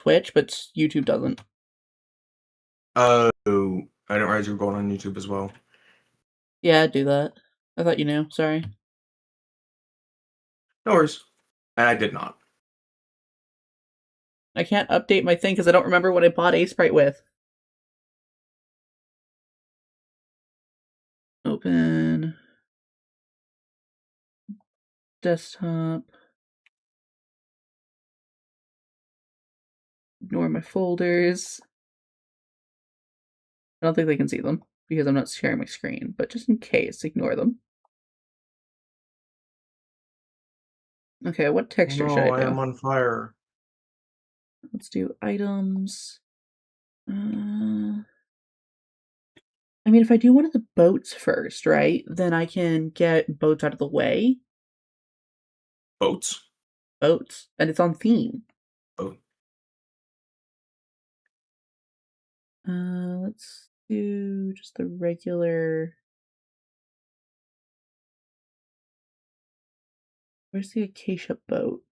Twitch, but YouTube doesn't. Oh, I didn't realize you were going on YouTube as well. Yeah, do that. I thought you knew. Sorry. No worries. I did not. I can't update my thing because I don't remember what I bought A-Sprite with. Open. Desktop. Ignore my folders. I don't think they can see them because I'm not sharing my screen, but just in case, ignore them. Okay, what texture should No, I I do? am on fire. Let's do items. I mean, if I do one of the boats first, right, then I can get boats out of the way. Boats? Boats. And it's on theme. Oh. Let's do just the regular. Where's the acacia boat?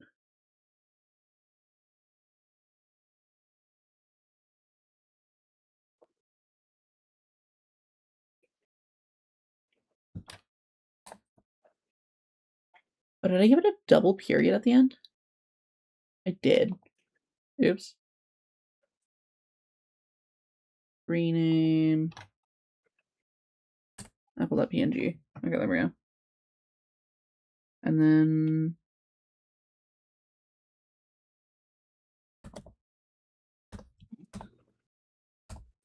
Oh, did I give it a double period at the end? I did. Oops. Rename. Apple.png. Okay, there we go. And then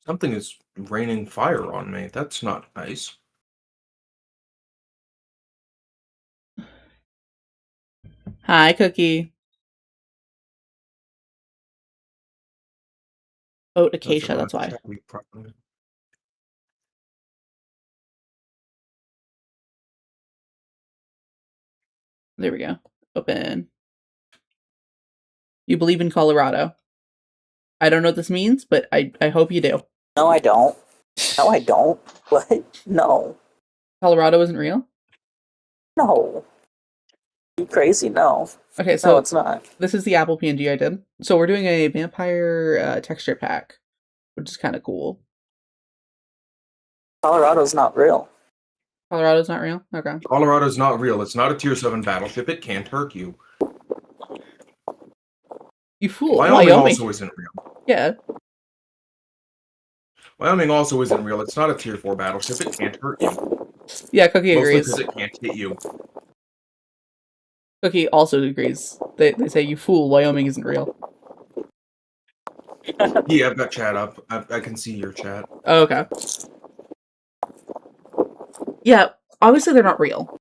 Something is raining fire on me. That's not nice. hi, Cookie. Boat That's acacia, that's not why. chatty properly. There we go. Open. You believe in Colorado. I don't know what this means, but I hope you do. No, I don't. No, I don't. What? No. Colorado isn't real? No. You crazy? No. Okay, No, so it's not. this is the Apple PNG I did. So we're doing a vampire texture pack, which is kind of cool. Colorado's not real. Colorado's not real? Okay. Colorado's not real. It's not a Tier 7 battleship. It can't hurt you. You fool. Wyoming Wyoming. also isn't real. Yeah. Wyoming also isn't real. It's not a Tier 4 battleship. It can't hurt you. Yeah, Cookie Mostly agrees. because it can't hit you. Cookie also agrees. They say, you fool, Wyoming isn't real. Yeah, I've got chat up. I can see your chat. Oh, okay. Yeah, obviously they're not real.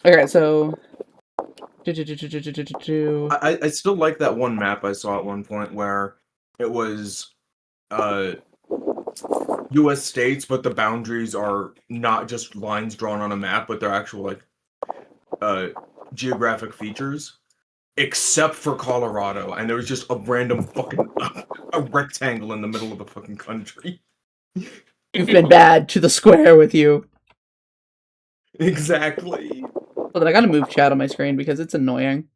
Okay, so... I still like that one map I saw at one point where it was U.S. states, but the boundaries are not just lines drawn on a map, but they're actual like geographic features. Except for Colorado, and there was just a random fucking a rectangle in the middle of the fucking country. You've been bad to the square with you. Exactly. But I gotta move chat on my screen because it's annoying.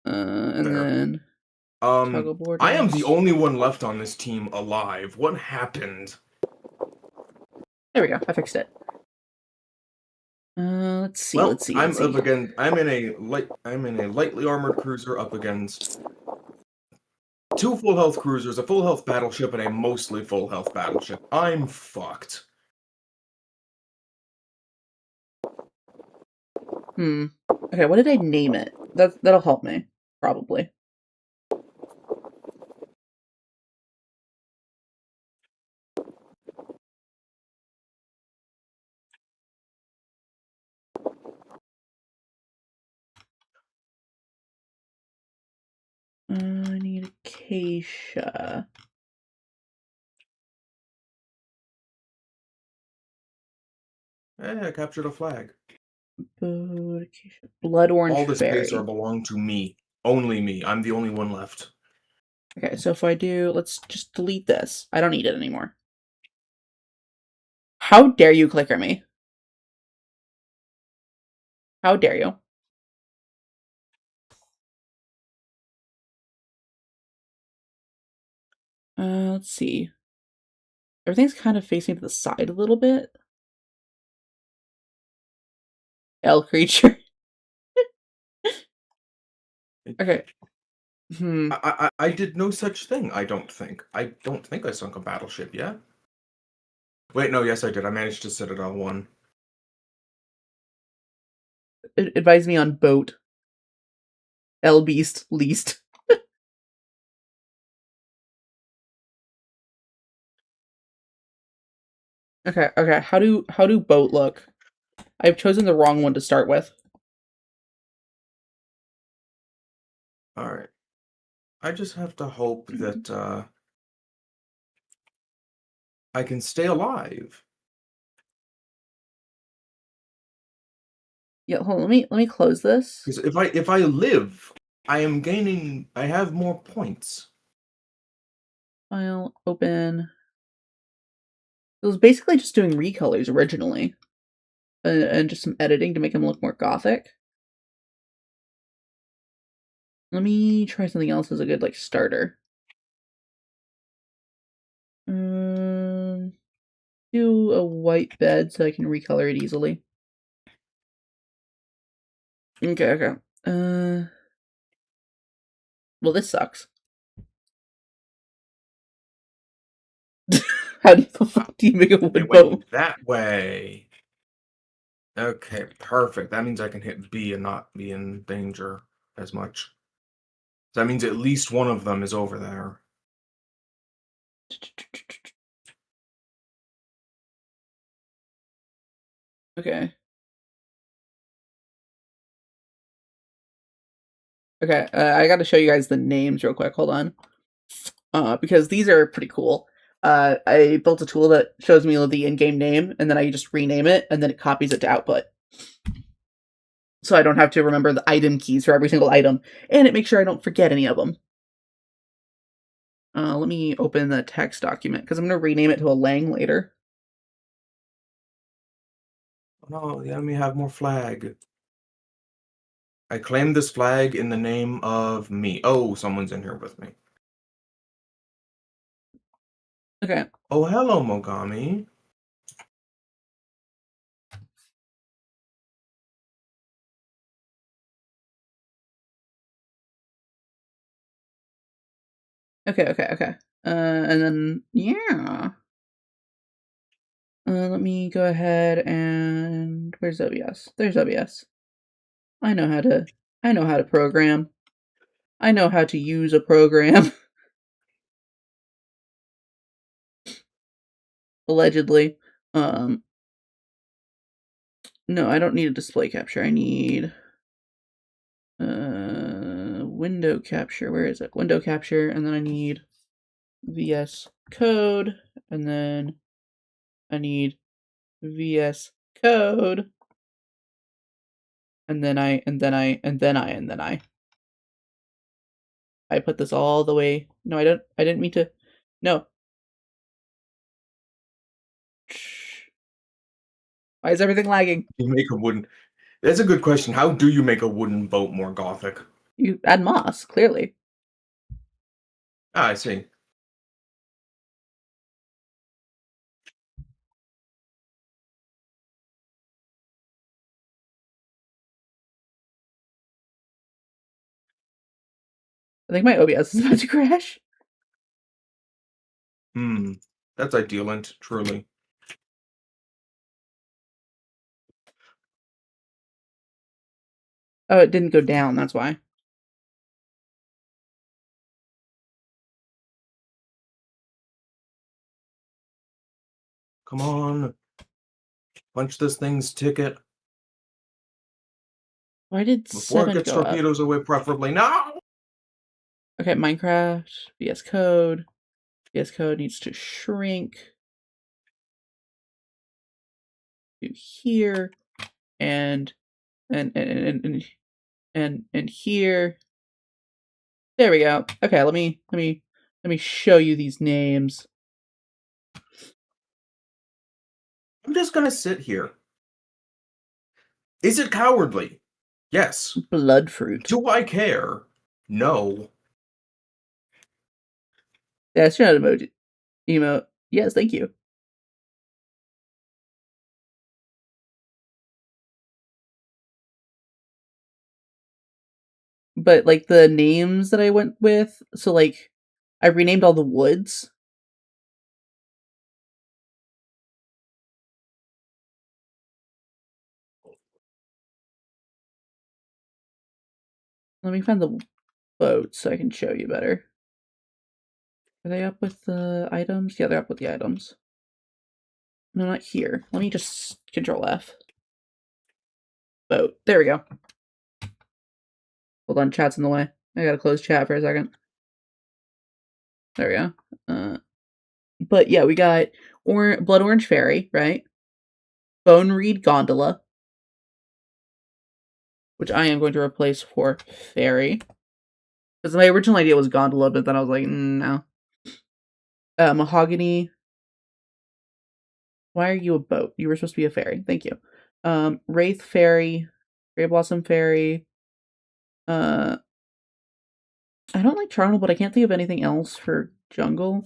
And Fair. then... Toggle borders. I am the only one left on this team alive. What happened? There we go. I fixed it. Let's see. Well, Let's see. I'm Let's see. up again. I'm in a lightly armored cruiser up against two full health cruisers, a full health battleship, and a mostly full health battleship. I'm fucked. Okay, what did I name it? That'll help me. Probably. I need acacia. I captured a flag. Acacia. Blood All orange this base are berry. belong to me. Only me. I'm the only one left. Okay, so if I do, let's just delete this. I don't need it anymore. How dare you clicker me? How dare you? Let's see. Everything's kind of facing to the side a little bit. L creature. Okay. I did no such thing, I don't think. I don't think I sunk a battleship yet. Wait, no, yes I did. I managed to Citadel 1. Advise me on boat. L beast least. Okay, okay. How do boat look? I've chosen the wrong one to start with. Alright. I just have to hope that I can stay alive. Yeah, hold on, let me close this. Because if I live, I have more points. File open. It was basically just doing recolors originally. And just some editing to make him look more gothic. Let me try something else as a good, like, starter. Do a white bed so I can recolor it easily. Okay, okay. Well, this sucks. How the fuck do you make a wood It boat? went that way. Okay, perfect. That means I can hit B and not be in danger as much. That means at least one of them is over there. Okay. Okay, I gotta show you guys the names real quick. Hold on. Because these are pretty cool. I built a tool that shows me the in-game name, and then I just rename it, and then it copies it to output. So I don't have to remember the item keys for every single item, and it makes sure I don't forget any of them. Let me open the text document, because I'm going to rename it to a Lang later. Oh no, the enemy have more flag. I claim this flag in the name of me. Oh, someone's in here with me. Okay. Oh, hello, Mogami. Okay, okay, okay. And then, yeah. Let me go ahead and... Where's OBS? There's OBS. I know how to program. I know how to use a program. Allegedly. No, I don't need a display capture. I need window capture. Where is it? Window capture, and then I need VS Code, and then I need VS Code, and then I put this all the way. No, I didn't mean to. No. Why is everything lagging? You make a wooden. That's a good question. How do you make a wooden boat more gothic? You add moss, clearly. Ah, I see. I think my OBS is about to crash. That's idealent, truly. Oh, it didn't go down, that's why. Come on. Punch this thing's ticket. Why did Before it 7 gets go up? torpedoes away, preferably. No! Okay, Minecraft, VS Code. VS Code needs to shrink to here, and here. There we go. Okay, let me show you these names. I'm just gonna sit here. Is it cowardly? Yes. Bloodfruit. Do I care? No. The astronaut emoji. Emote. Yes, thank you. But like the names that I went with, so like I renamed all the woods. Let me find the boats so I can show you better. Are they up with the items? Yeah, they're up with the items. No, not here. Let me just Control F. Boat. There we go. Hold on, chat's in the way. I gotta close chat for a second. There we go. But yeah, we got Blood Orange Fairy, right? Bone Reed Gondola, which I am going to replace for Fairy. Because my original idea was Gondola, but then I was like, no. Mahogany. Why are you a boat? You were supposed to be a fairy. Thank you. Wraith Fairy. Grey Blossom Fairy. I don't like Charnel, but I can't think of anything else for jungle.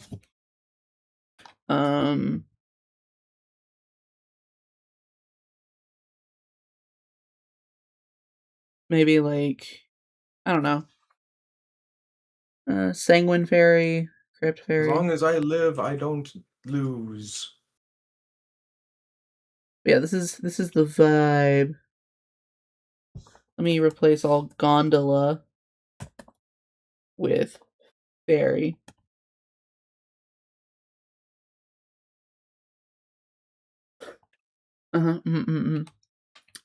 Maybe like, I don't know. Sanguine Fairy, Crypt As Fairy. long as I live, I don't lose. Yeah, this is the vibe. Let me replace all Gondola with Fairy.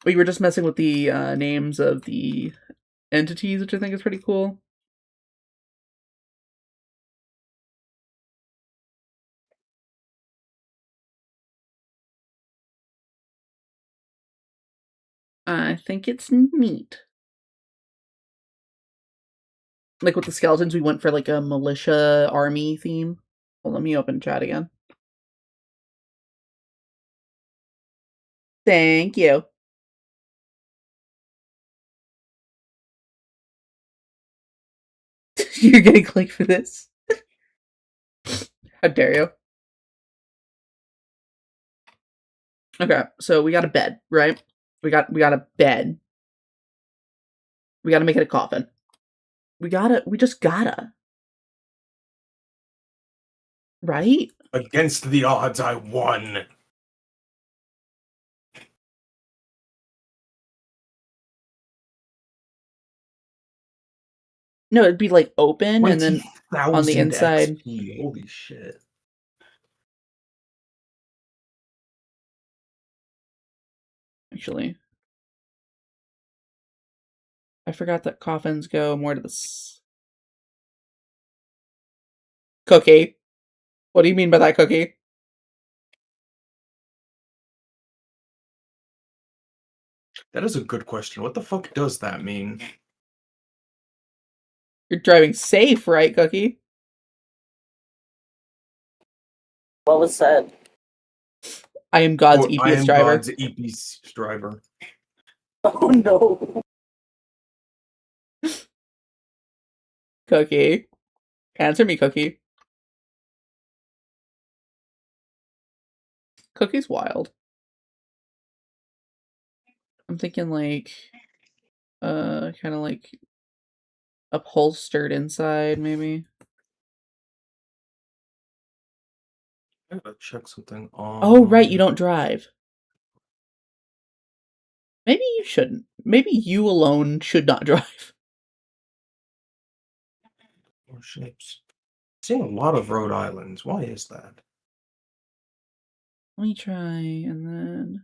We were just messing with the names of the entities, which I think is pretty cool. I think it's neat. Like with the skeletons, we went for like a militia army theme. Well, let me open chat again. Thank you. You're getting clicked for this. How dare you? Okay, so we got a bed, right? We got a bed. We gotta make it a coffin. We just gotta. Right? Against the odds, I won. No, it'd be like open and then on the 20,000 inside. XP. Holy shit. Actually, I forgot that coffins go more to the Cookie. What do you mean by that, Cookie? That is a good question. What the fuck does that mean? You're driving safe, right, Cookie? What was said? I am God's Quote, I EPS am driver. God's EPS driver. Oh no. Cookie. Answer me, Cookie. Cookie's wild. I'm thinking like, kind of like upholstered inside, maybe. I gotta check something on. Oh, right, you don't drive. Maybe you shouldn't. Maybe you alone should not drive. More ships. Seeing a lot of Rhode Islands. Why is that? Let me try, and then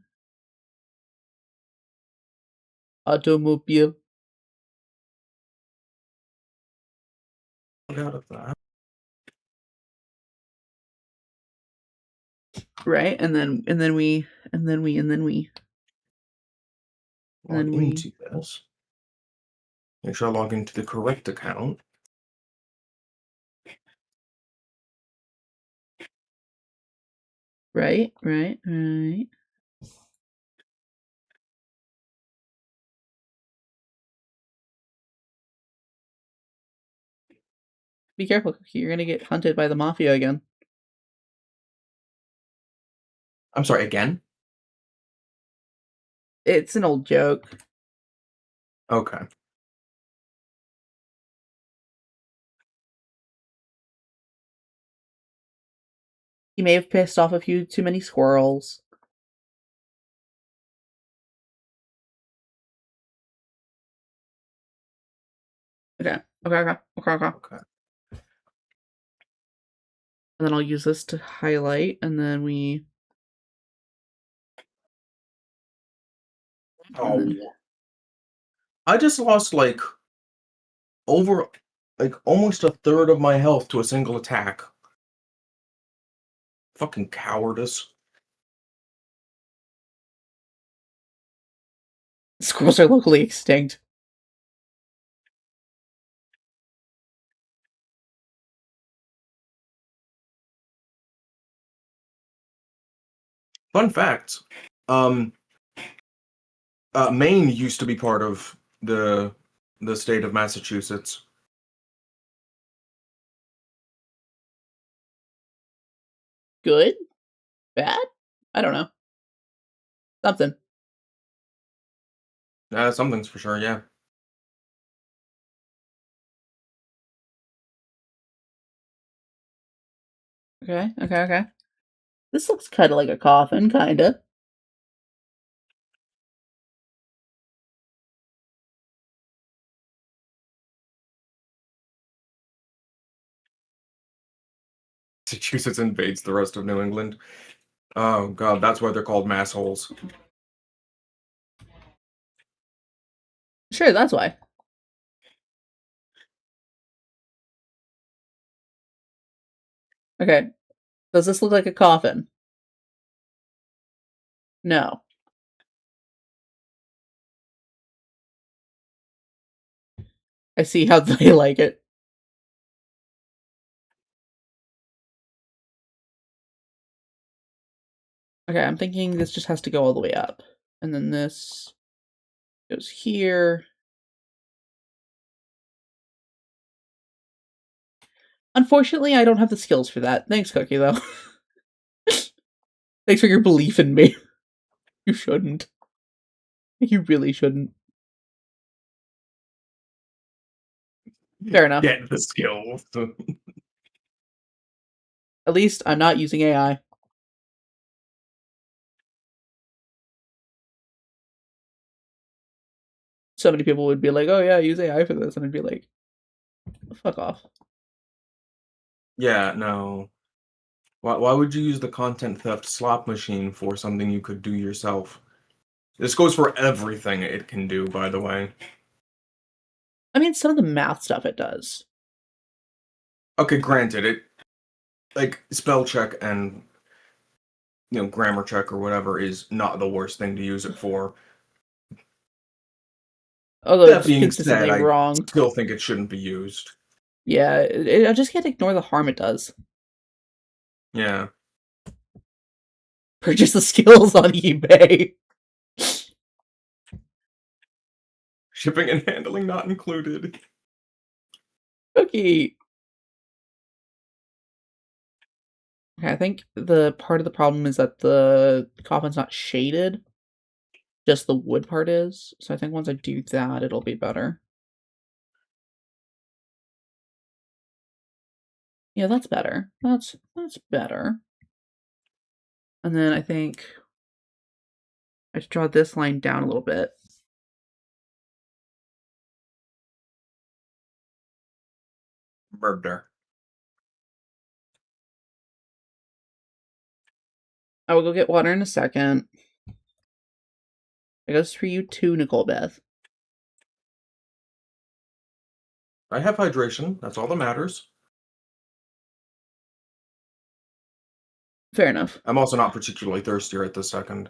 automobile. Out of that. Right, and then we Log into this. Make sure I log into the correct account. right. Be careful, Cookie. You're gonna get hunted by the mafia again. I'm sorry, again? It's an old joke. Okay. He may have pissed off a few too many squirrels. Okay. Okay. Okay. And then I'll use this to highlight, and then we... Oh. then- I just lost, like, over, like, almost a third of my health to a single attack. Fucking cowardice. Squirrels are locally extinct. Fun fact, um, Maine used to be part of the state of Massachusetts. Good? Bad? I don't know. Something. Something's for sure, yeah. Okay. This looks kind of like a coffin, kinda. Massachusetts invades the rest of New England. Oh god, that's why they're called massholes. Sure, that's why. Okay. Does this look like a coffin? No. I see how they like it. Okay, I'm thinking this just has to go all the way up. And then this goes here. Unfortunately, I don't have the skills for that. Thanks, Cookie, though. Thanks for your belief in me. You shouldn't. You really shouldn't. Fair enough. Get the skills. At least I'm not using AI. So many people would be like, oh yeah, use AI for this. And I'd be like, fuck off. Yeah, no. Why would you use the content theft slot machine for something you could do yourself? This goes for everything it can do, by the way. I mean, some of the math stuff it does. Okay, granted, it like spell check and grammar check or whatever is not the worst thing to use it for. Although That it's being consistently said, I wrong. still think it shouldn't be used. Yeah, I just can't ignore the harm it does. Yeah. Purchase the skills on eBay. Shipping and handling not included. Cookie. Okay, I think the part of the problem is that the coffin's not shaded. Just the wood part is. So I think once I do that, it'll be better. Yeah, that's better. That's better. And then I think I should draw this line down a little bit. Murder. I will go get water in a second. It goes for you too, Nicole Beth. I have hydration. That's all that matters. Fair enough. I'm also not particularly thirsty right this second.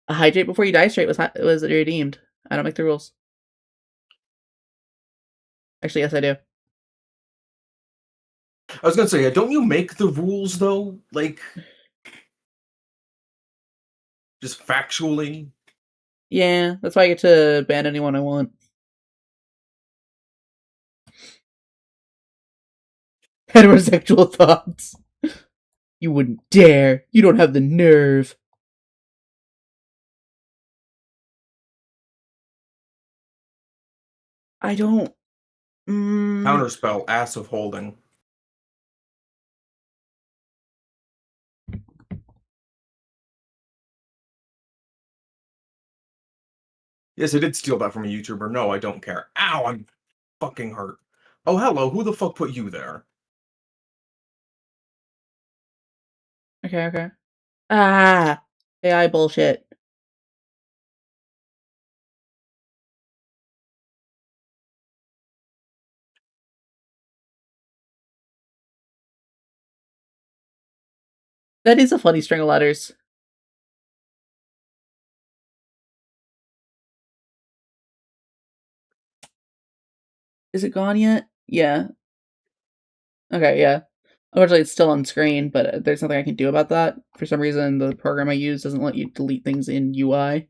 A hydrate before you die straight was redeemed. I don't make the rules. Actually, yes, I do. I was gonna say, don't you make the rules though? Like, just factually? Yeah, that's why I get to ban anyone I want. heterosexual thoughts. You wouldn't dare. You don't have the nerve. I don't. Counterspell, Ass of Holding. Yes, I did steal that from a YouTuber. No, I don't care. Ow, I'm fucking hurt. Oh, hello, who the fuck put you there? Okay. Ah! AI bullshit. That is a funny string of letters. Is it gone yet? Yeah. Okay, yeah. Unfortunately, it's still on screen, but there's nothing I can do about that. For some reason, the program I use doesn't let you delete things in UI.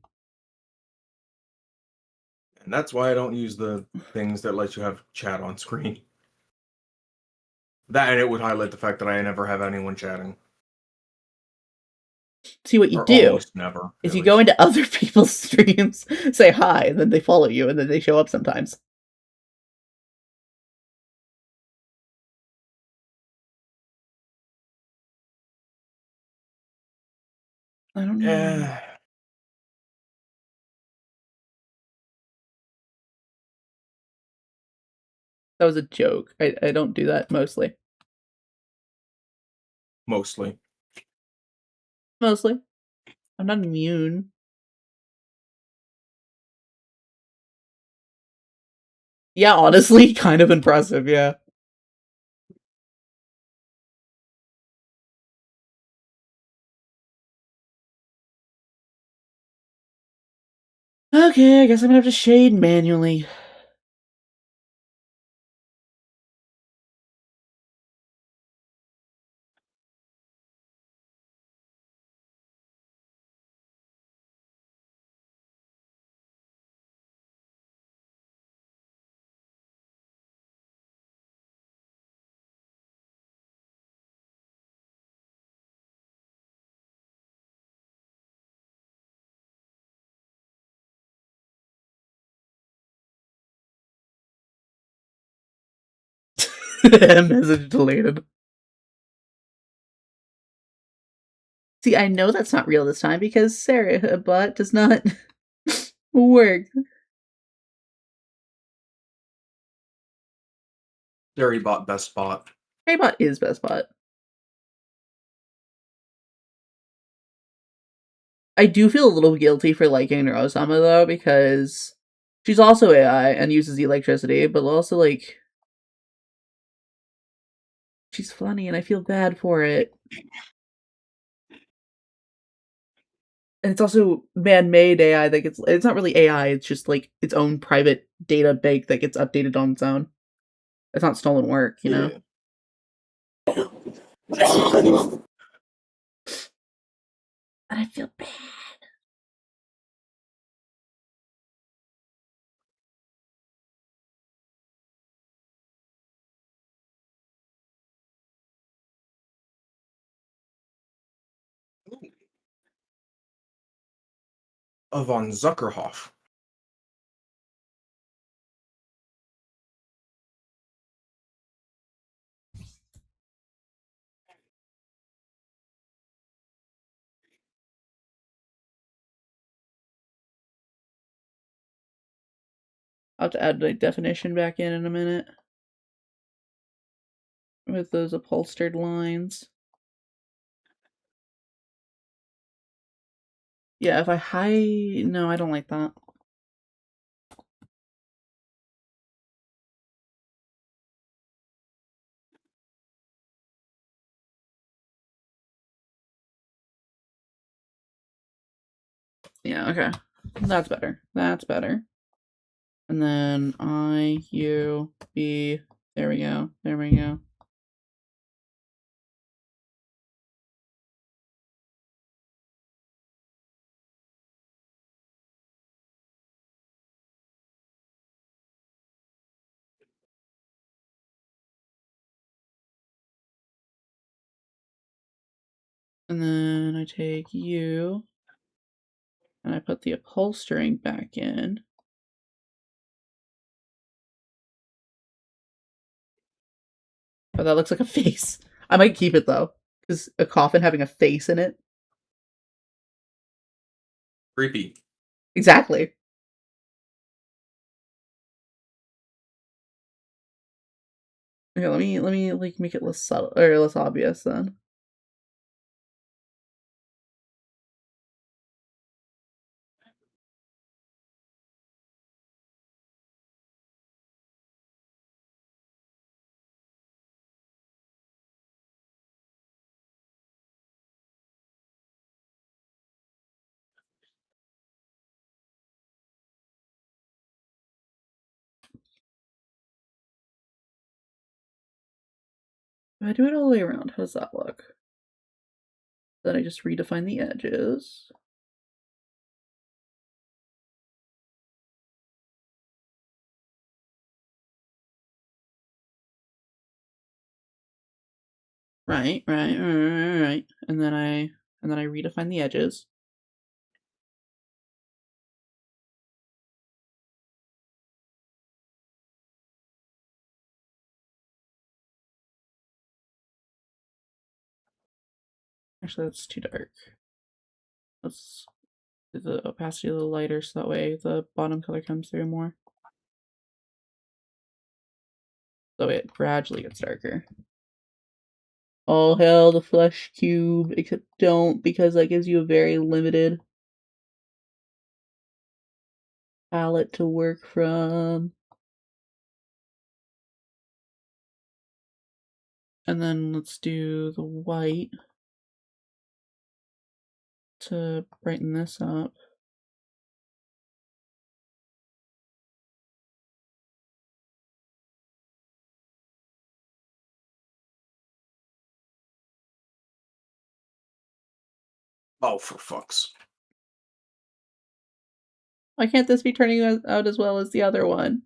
And that's why I don't use the things that let you have chat on screen. That and it would highlight the fact that I never have anyone chatting. See, what you Or do almost never. is at you go least. into other people's streams, say hi, and then they follow you, and then they show up sometimes. I don't know. Eh, That was a joke. I don't do that mostly. mostly. Mostly. I'm not immune. Yeah, honestly, kind of impressive, yeah. Okay, I guess I'm gonna have to shade manually. Message deleted. See, I know that's not real this time because Sarah bot does not work. Dairy bot, best bot. Bot is best bot. I do feel a little guilty for liking Neurosama though, because she's also AI and uses the electricity, but also like she's funny and I feel bad for it. And it's also man-made AI that gets it's not really AI, it's just like its own private data bank that gets updated on its own. It's not stolen work, you know? And I feel bad. Von Zuckerhoff. I'll have to add the definition back in a minute. With those upholstered lines. Yeah, if I hide... No, I don't like that. Yeah, okay. That's better. That's better. And then I, U, B. There we go. There we go. And then I take you, and I put the upholstering back in. Oh, that looks like a face. I might keep it though, because a coffin having a face in it. Creepy. Exactly. Okay, let me like make it less subtle or less obvious then. If I do it all the way around, how does that look? Then I just redefine the edges. Right. And then I redefine the edges. Actually, that's too dark. Let's do the opacity a little lighter so that way the bottom color comes through more. So it gradually gets darker. All hail the flesh cube, except don't, because that gives you a very limited palette to work from. And then let's do the white to brighten this up. Oh, for fuck's. Why can't this be turning out as well as the other one?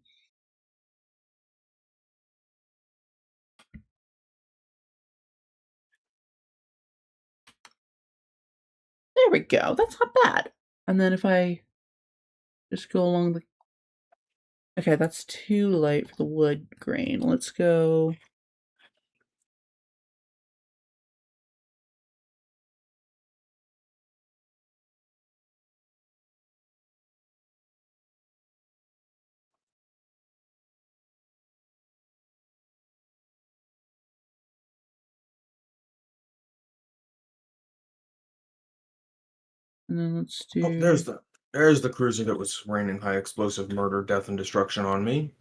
There we go. That's not bad. And then if I just go along the... Okay, that's too light for the wood grain. Let's go... And then let's do... Oh, there's the cruiser that was raining high explosive murder, death, and destruction on me.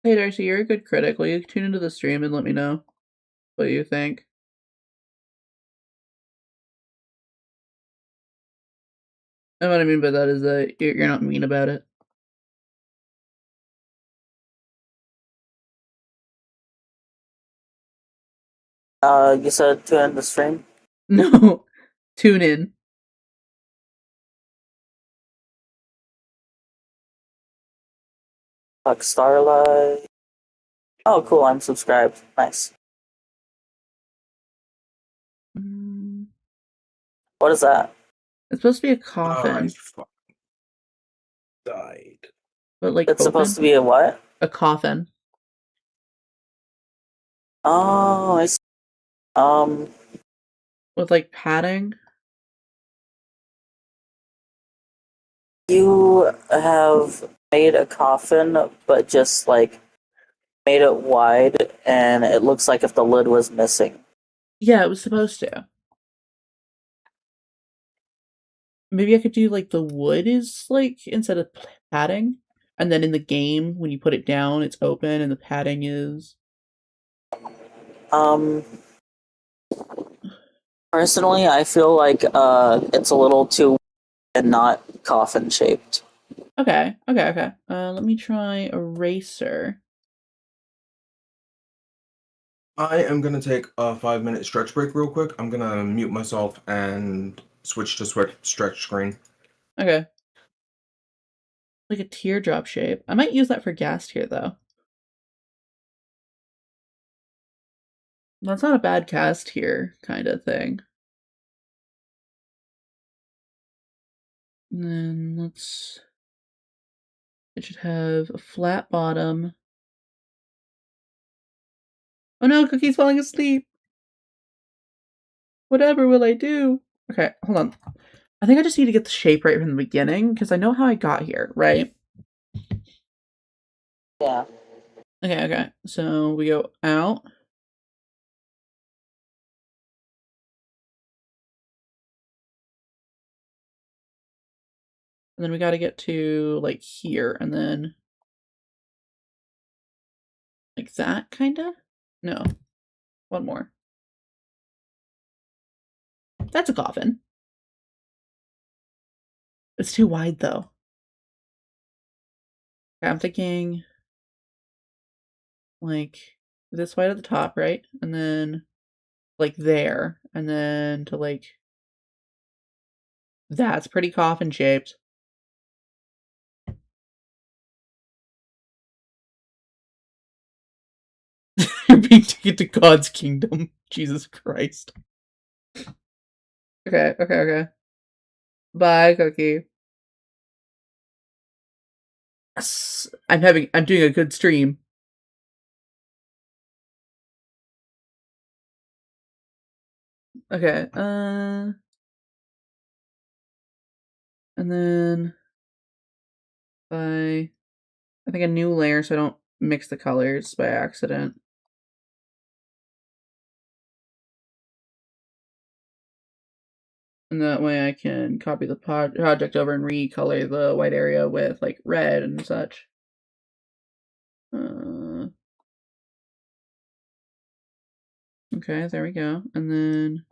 Hey Darcy, you're a good critic. Will you tune into the stream and let me know what you think? And what I mean by that is that you're not mean about it. You said to end the stream? No, tune in. PuckStarlite. Oh, cool. I'm subscribed. Nice. Mm, What is that? It's supposed to be a I coffin, fucking died. but like It's supposed open. to be a what? A coffin. Oh, I see. Um, With like padding. you have made a coffin, but just like made it wide, and it looks like if the lid was missing. Yeah, it was supposed to. Maybe I could do like the wood is like instead of padding, and then in the game when you put it down, it's open and the padding is. Um, Personally, I feel like it's a little too and not coffin shaped. Okay. Let me try eraser. I am gonna take a 5-minute stretch break real quick. I'm gonna mute myself and switch to stretch screen. Okay. Like a teardrop shape. I might use that for gas tier though. That's not a bad cast here kind of thing. And then let's. It should have a flat bottom. Oh no, Cookie's falling asleep. Whatever will I do? Okay, hold on. I think I just need to get the shape right from the beginning because I know how I got here, right? Yeah. Okay. So we go out. And then we got to get to like here and then like that kind of? No. One more. That's a coffin. It's too wide though. Okay, I'm thinking like this wide at the top, right? And then like there. And then to like that's pretty coffin shaped. You're being taken to God's kingdom. Jesus Christ. Okay. Bye, Cookie. Yes. I'm doing a good stream. Okay, and then I think a new layer so I don't mix the colors by accident. And that way I can copy the project over and recolor the white area with like red and such. Okay, there we go. And then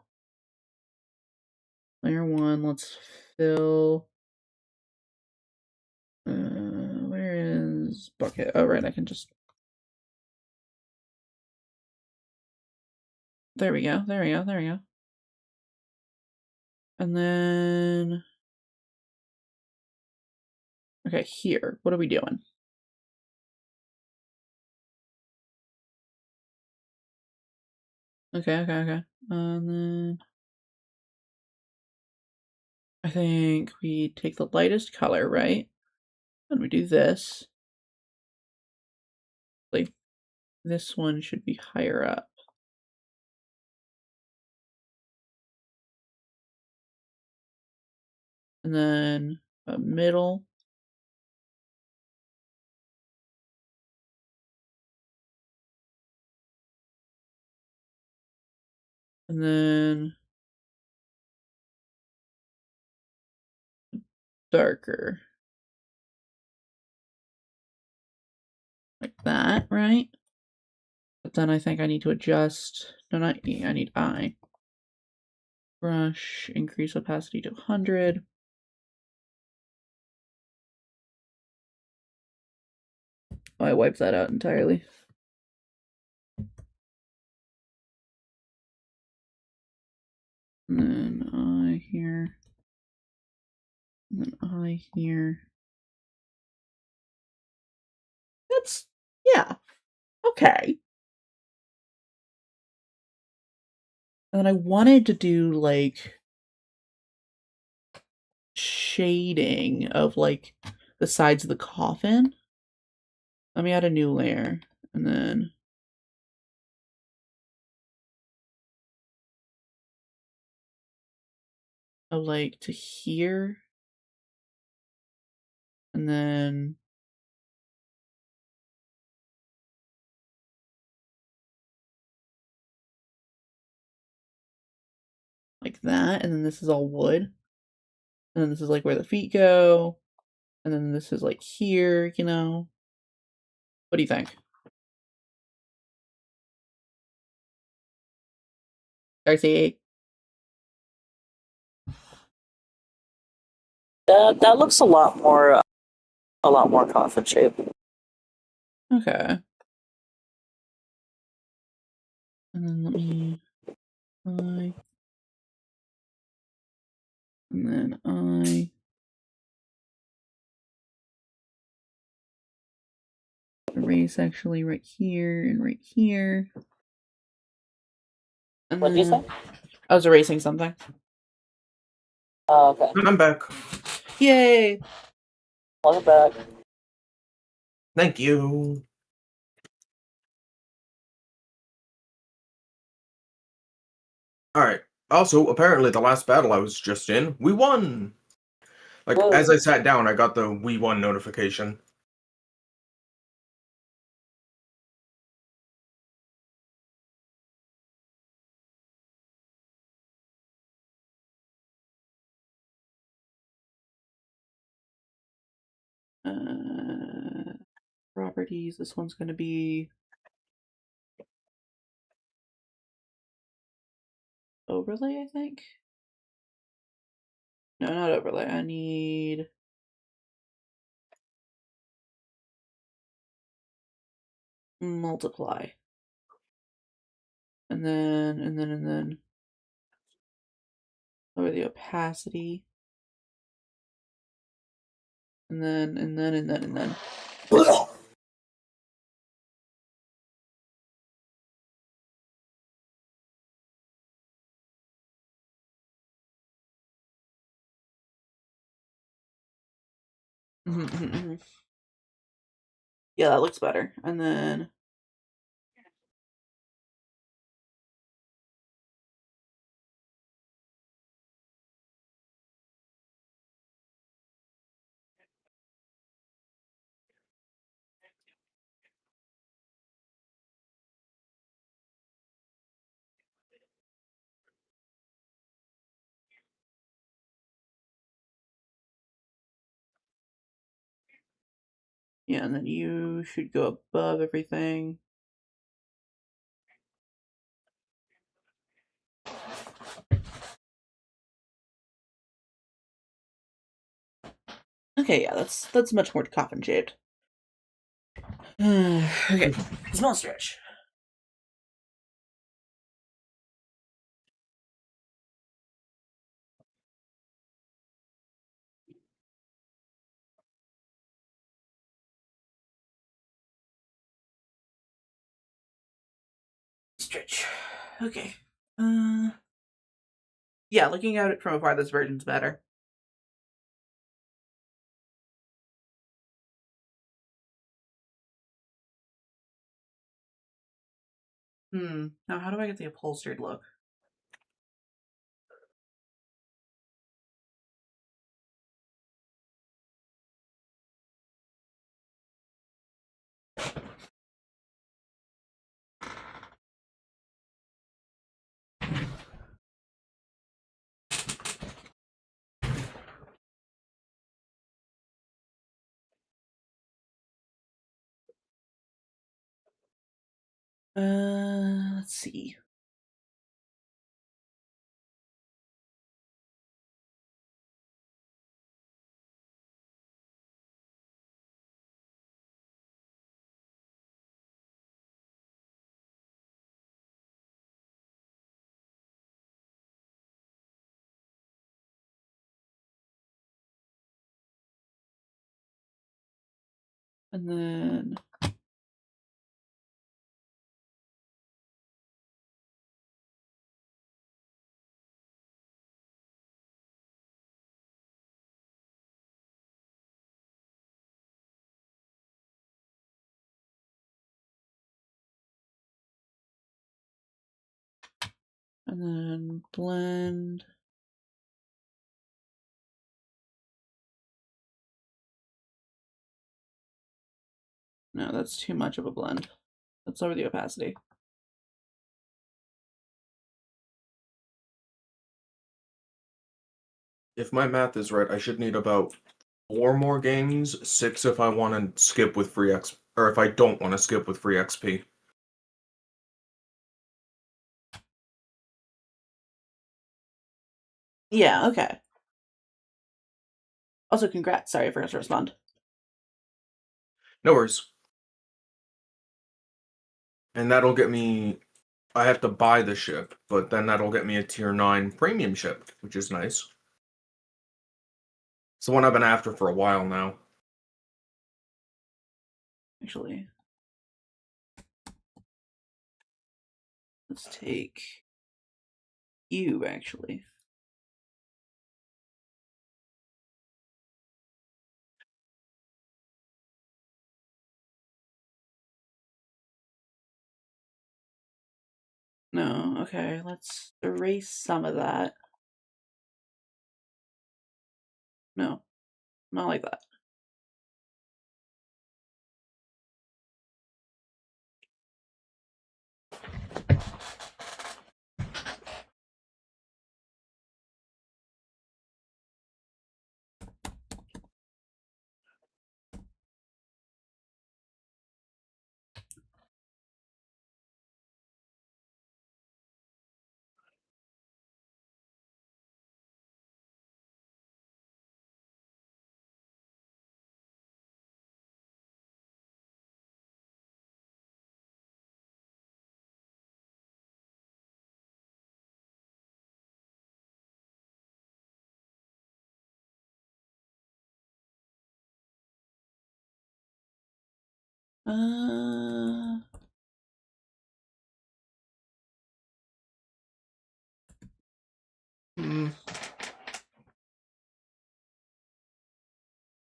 layer 1, let's fill. Where is bucket? Oh, right, I can just. There we go. And then. Okay, here. What are we doing? Okay. And then I think we take the lightest color, right? And we do this. Like this one should be higher up. And then a middle. And then darker. Like that, right? But then I think I need to adjust. No, not E. I need I. Brush, increase opacity to 100. Oh, I wiped that out entirely. And then I here. And then I here. That's, yeah. Okay. And then I wanted to do like shading of like the sides of the coffin. Let me add a new layer and then like to here and then like that, and then this is all wood, and then this is like where the feet go, and then this is like here, you know. What do you think? Darcy? That looks a lot more coffin shape. Okay. And then let me I and then I erase actually right here and right here. And What'd you say? I was erasing something. Oh, okay. I'm back. Yay! Welcome back. Thank you. All right. Also, apparently, the last battle I was just in, we won. Like, Whoa. as I sat down, I got the we won notification. Properties. This one's going to be overlay, I think. No, not overlay. I need multiply. And then lower the opacity. And then. Yeah, that looks better. And then yeah, and then you should go above everything. Okay, yeah, that's much more coffin shaped. Okay, small stretch. Stretch. Okay. Yeah, looking at it from afar, this version's better. Now how do I get the upholstered look? Let's see. And then blend. No, that's too much of a blend. Let's lower the opacity. If my math is right, I should need about 4 more games, 6 if I want to skip with free X, or if I don't want to skip with free XP. Yeah, okay. Also, congrats. Sorry, I forgot to respond. No worries. And that'll get me. I have to buy the ship, but then that'll get me a tier 9 premium ship, which is nice. It's the one I've been after for a while now. Actually, Let's take you, actually. No, okay, let's erase some of that. No, not like that.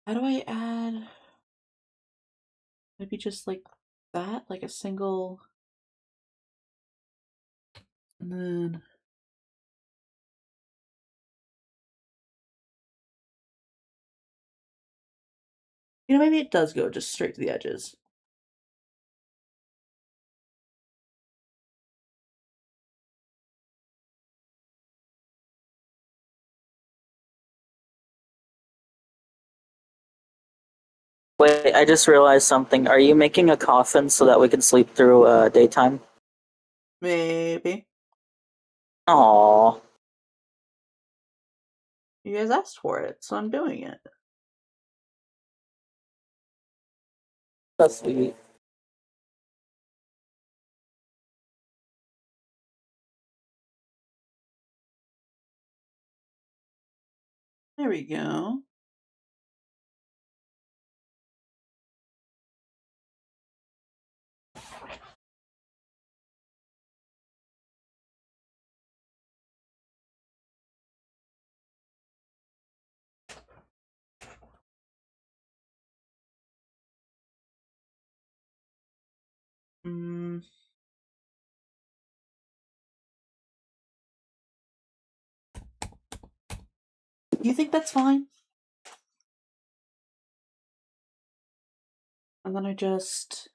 How do I add maybe just like that, like a single, and then maybe it does go just straight to the edges. Wait, I just realized something. Are you making a coffin so that we can sleep through daytime? Maybe. Aww. You guys asked for it, so I'm doing it. That's sweet. There we go. Mm. You think that's fine? And then I just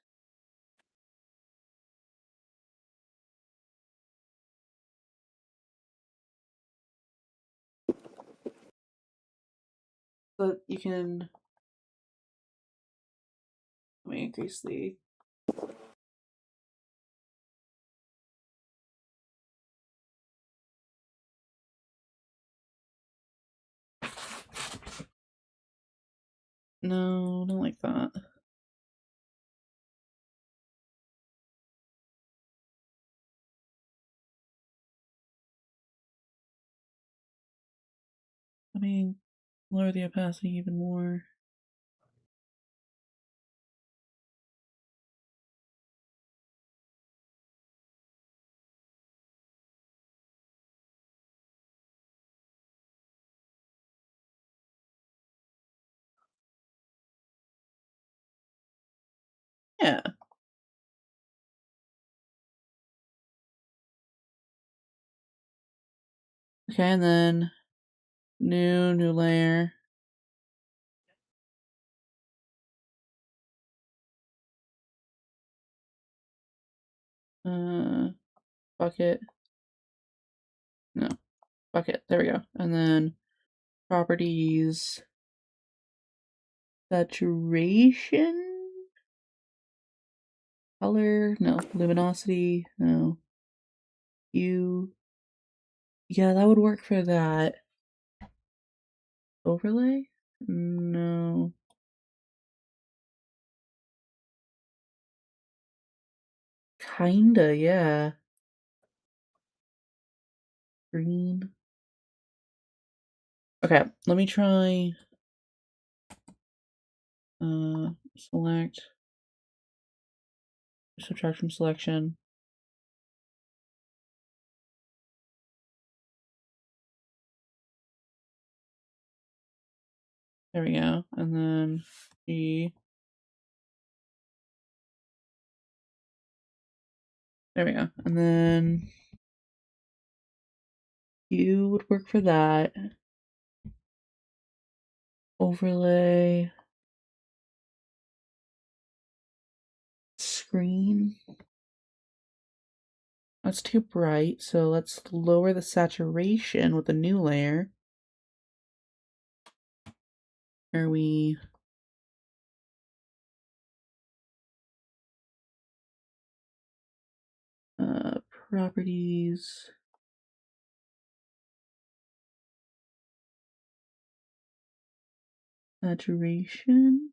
so you can let me increase the no, don't like that. Let me lower the opacity even more. Yeah. Okay, and then new layer. Bucket. No, bucket. There we go. And then properties, saturation, color. No, luminosity. No, hue. Yeah, that would work for that. Overlay. No. Kinda, yeah. Green. Okay, let me try select, subtract from selection. There we go. And then G. There we go. And then U would work for that. Overlay. Screen. That's too bright, so let's lower the saturation with a new layer. Are we... properties... Saturation?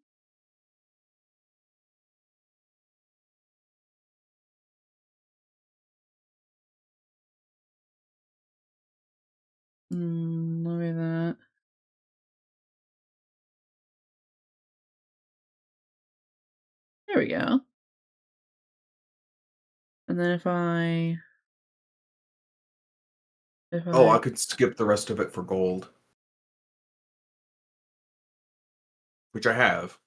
Lower that. There we go. And then if I... Oh, I could skip the rest of it for gold. Which I have.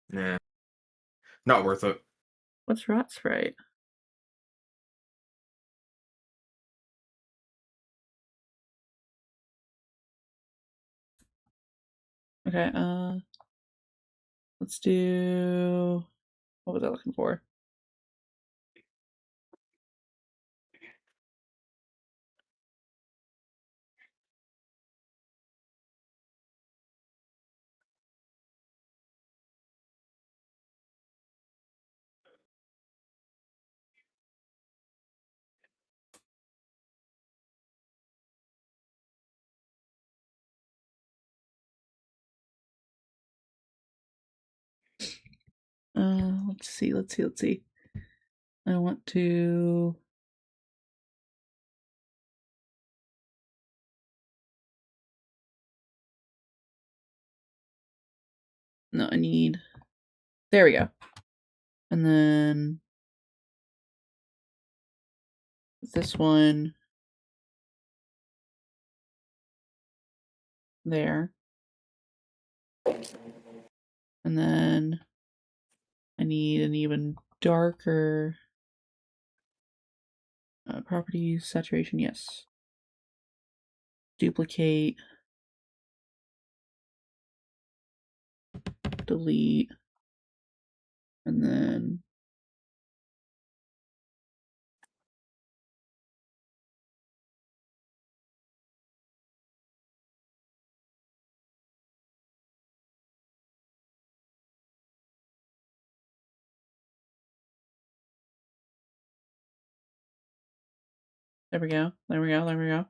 Nah. Not worth it. What's rot sprite? Okay, let's do... What was I looking for? Let's see. I want to... No, I need... There we go. And then... This one... There. And then... I need an even darker... properties, saturation, yes. Duplicate. Delete. And then... There we go. There we go. There we go.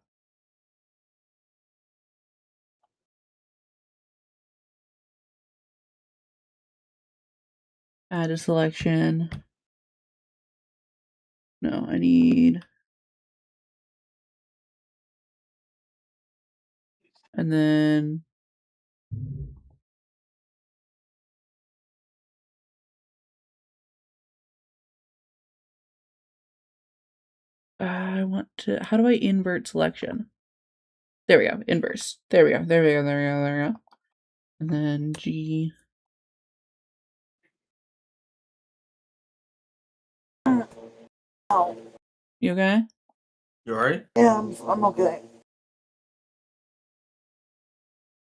Add a selection. No, I need... And then... I want to... How do I invert selection? There we go. Inverse. There we go. There we go. There we go. There we go. And then G... Oh. You okay? You alright? Yeah, I'm okay.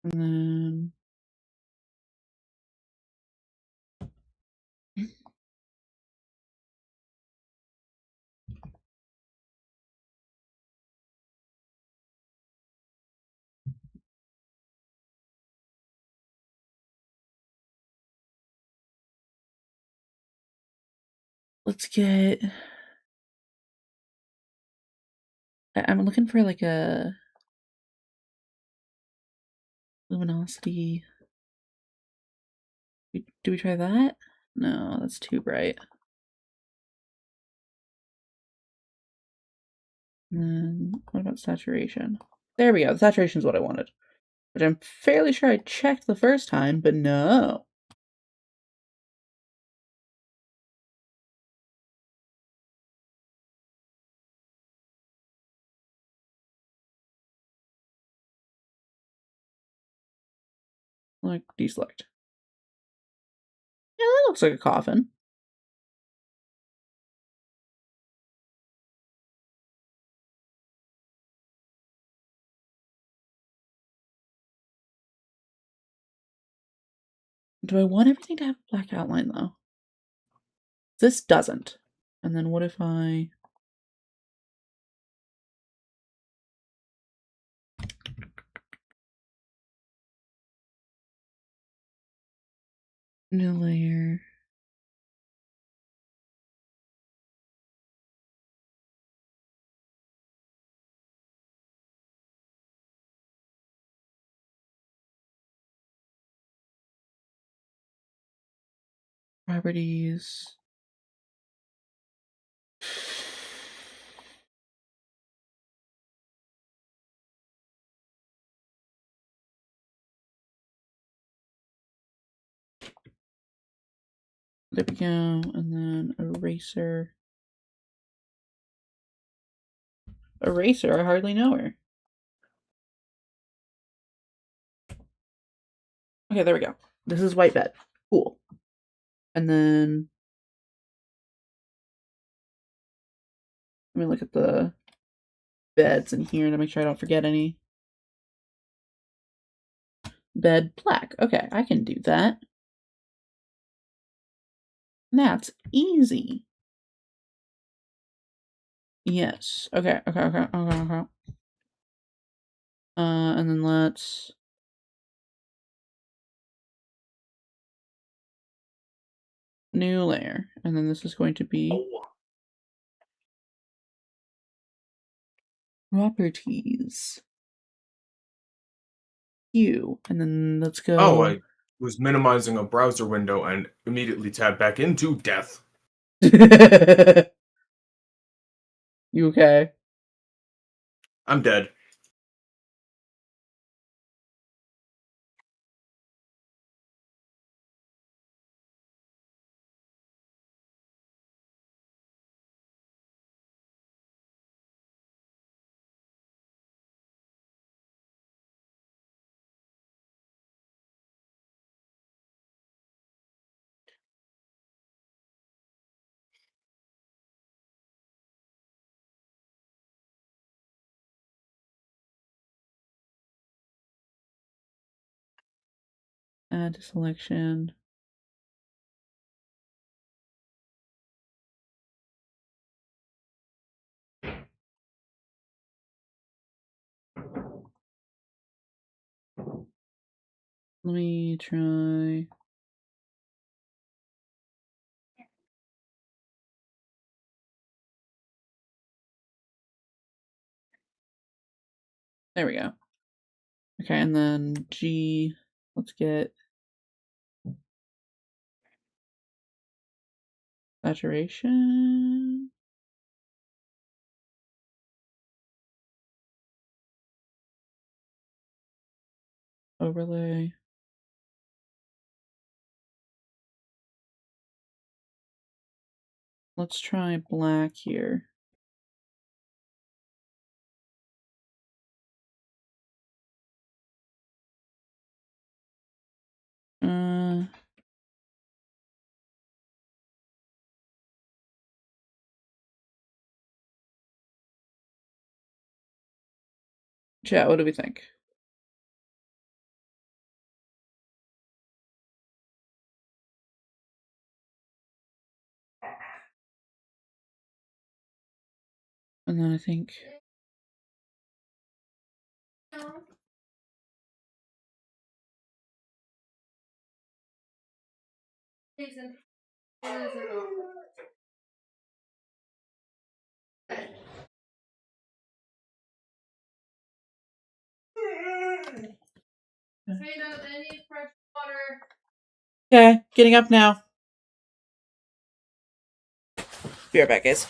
And then... Let's get... I'm looking for like a... Luminosity... Do we try that? No, that's too bright. And then what about saturation? There we go. The saturation is what I wanted. Which I'm fairly sure I checked the first time, but no. Select, deselect. Yeah, that looks like a coffin. Do I want everything to have a black outline, though? This doesn't. And then what if I... New layer. Properties. There we go. And then eraser. Eraser? I hardly know her. Okay, there we go. This is white bed. Cool. And then... Let me look at the beds in here to make sure I don't forget any. Bed black. Okay, I can do that. That's easy. Yes. Okay. And then let's... New layer. And then this is going to be... Properties. Hue. And then let's go... Oh, I was minimizing a browser window and immediately tabbed back into death. You okay? I'm dead. Add to selection. Let me try... There we go. Okay, and then G, let's get saturation. Overlay. Let's try black here. Chat, what do we think? And then I think... Okay, getting up now. Be right back, guys.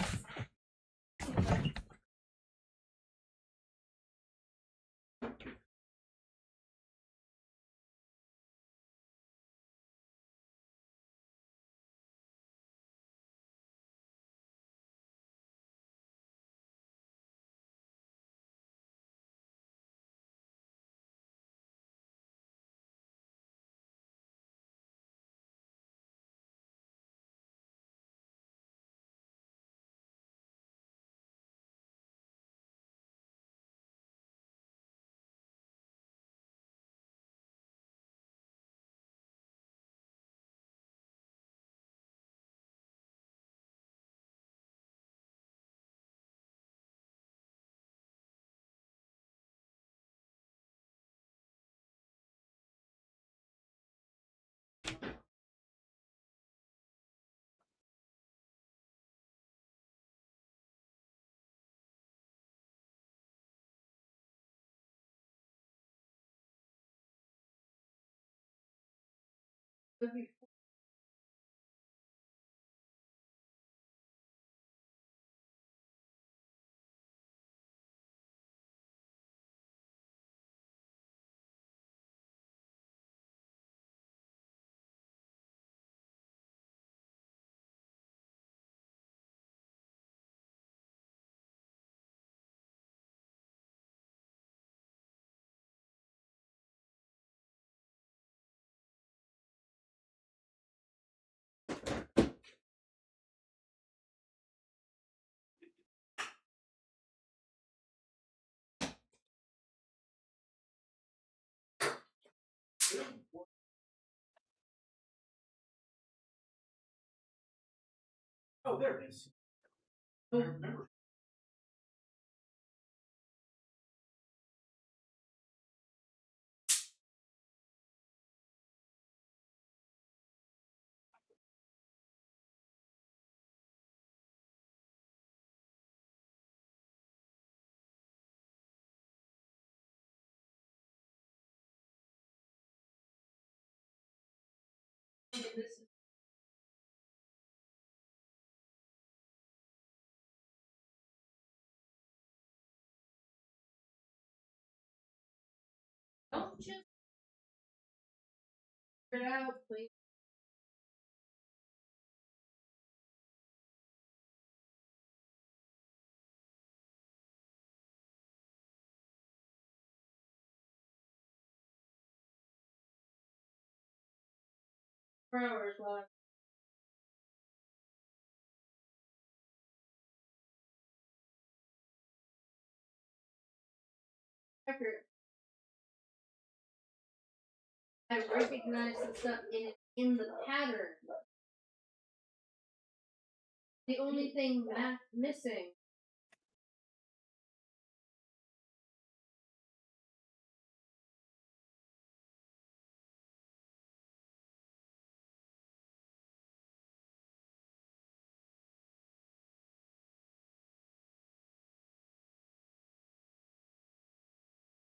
Oh, there it is. I don't remember. Don't just figure it out, please. For hours while record. I recognize the stuff in the pattern. The only thing missing